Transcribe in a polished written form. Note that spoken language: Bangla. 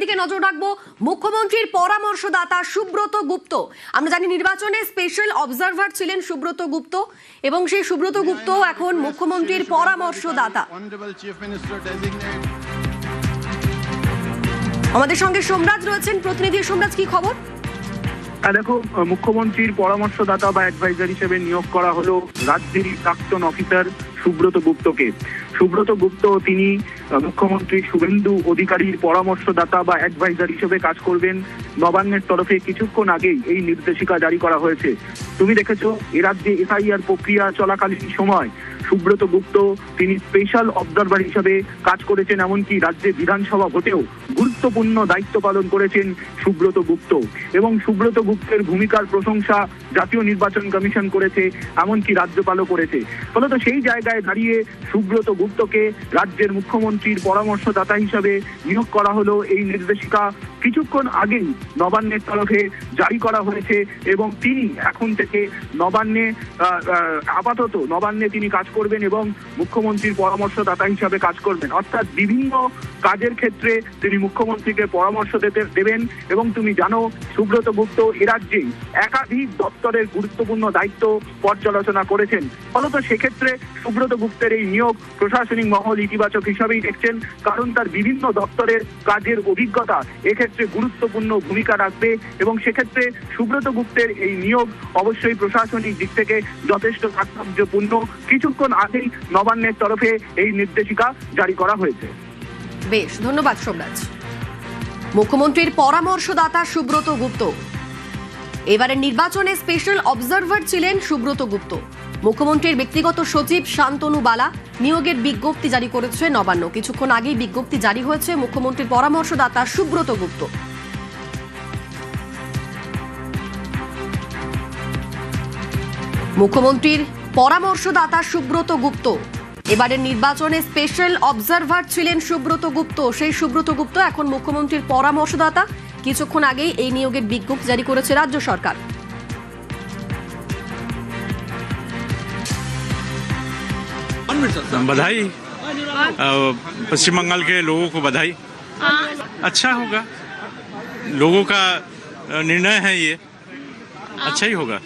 দিকে নজর রাখবো। মুখ্যমন্ত্রীর পরামর্শদাতা সুব্রত গুপ্ত, আমরা জানি নির্বাচনে স্পেশাল অবজারভার ছিলেন সুব্রত গুপ্ত, এবং সেই সুব্রত গুপ্ত এখন মুখ্যমন্ত্রীর পরামর্শদাতা। আমাদের সঙ্গে সোমরাজ রয়েছেন, প্রতিনিধি সোমরাজ, কি খবর? দেখো, মুখ্যমন্ত্রীর পরামর্শদাতা বা অ্যাডভাইজার হিসেবে নিয়োগ করা হলো রাজ্যের প্রাক্তন অফিসার সুব্রত গুপ্তকে। সুব্রত গুপ্ত তিনি মুখ্যমন্ত্রী শুভেন্দু অধিকারীর পরামর্শদাতা বা অ্যাডভাইজার হিসেবে কাজ করবেন। নবান্নের তরফে কিছুক্ষণ আগেই এই নির্দেশিকা জারি করা হয়েছে। তুমি দেখেছো, এ রাজ্যে এসআইআর প্রক্রিয়া চলাকালীন সময় সুব্রত গুপ্ত তিনি স্পেশাল অবজারভার হিসেবে কাজ করেছেন, এমনকি রাজ্যে বিধানসভা ভোটেও গুরুত্বপূর্ণ দায়িত্ব পালন করেছেন সুব্রত গুপ্ত। এবং সুব্রত গুপ্তের ভূমিকার প্রশংসা জাতীয় নির্বাচন কমিশন করেছে, এমনকি রাজ্যপালও করেছে। ফলত সেই জায়গায় দাঁড়িয়ে সুব্রত গুপ্তকে রাজ্যের মুখ্যমন্ত্রীর পরামর্শদাতা হিসাবে নিয়োগ করা হলো। এই নির্দেশিকা কিছুক্ষণ আগেই নবান্নের তরফে জারি করা হয়েছে এবং তিনি এখন থেকে আপাতত নবান্নে তিনি কাজ করবেন এবং মুখ্যমন্ত্রীর পরামর্শদাতা হিসাবে কাজ করবেন। অর্থাৎ বিভিন্ন কাজের ক্ষেত্রে তিনি মুখ্যমন্ত্রীকে পরামর্শ দেবেন। এবং তুমি জানো, সুব্রত গুপ্ত এ রাজ্যেই একাধিক দপ্তরের গুরুত্বপূর্ণ দায়িত্ব পর্যালোচনা করেছেন। ফলত সেক্ষেত্রে সুব্রত গুপ্তের এই নিয়োগ প্রশাসনিক মহল ইতিবাচক হিসাবেই দেখছেন, কারণ তার বিভিন্ন দপ্তরের কাজের অভিজ্ঞতা এক্ষেত্রে গুরুত্বপূর্ণ ভূমিকা রাখবে। এবং সেক্ষেত্রে সুব্রত গুপ্তের এই নিয়োগ অবশ্যই প্রশাসনিক দিক থেকে যথেষ্ট তাৎপর্যপূর্ণ। কিছুক্ষণ আগেই নবান্নের তরফে এই নির্দেশিকা জারি করা হয়েছে। বেশ, ধন্যবাদ সোমরাজ। মুখ্যমন্ত্রীর পরামর্শদাতা সুব্রত গুপ্ত, এবারের নির্বাচনে স্পেশাল অবজারভার ছিলেন সুব্রত গুপ্ত। মুখ্যমন্ত্রীর ব্যক্তিগত সচিব শান্তনু বালা নিয়োগের বিজ্ঞপ্তি জারি করেছে নবান্ন। কিছুক্ষণ আগেই বিজ্ঞপ্তি জারি হয়েছে মুখ্যমন্ত্রীর পরামর্শদাতা সুব্রত গুপ্ত। মুখ্যমন্ত্রীর পরামর্শদাতা সুব্রত গুপ্ত, এবারের নির্বাচনে স্পেশাল অবজারভার ছিলেন সুব্রত গুপ্ত। সেই সুব্রত গুপ্ত এখন মুখ্যমন্ত্রীর পরামর্শদাতা। কিছুক্ষণ আগেই এই নিয়োগের বিজ্ঞপ্তি জারি করেছে রাজ্য সরকার। बधाई, पश्चिम बंगाल के लोगों को बधाई। अच्छा होगा, लोगों का निर्णय है ये, अच्छा ही होगा।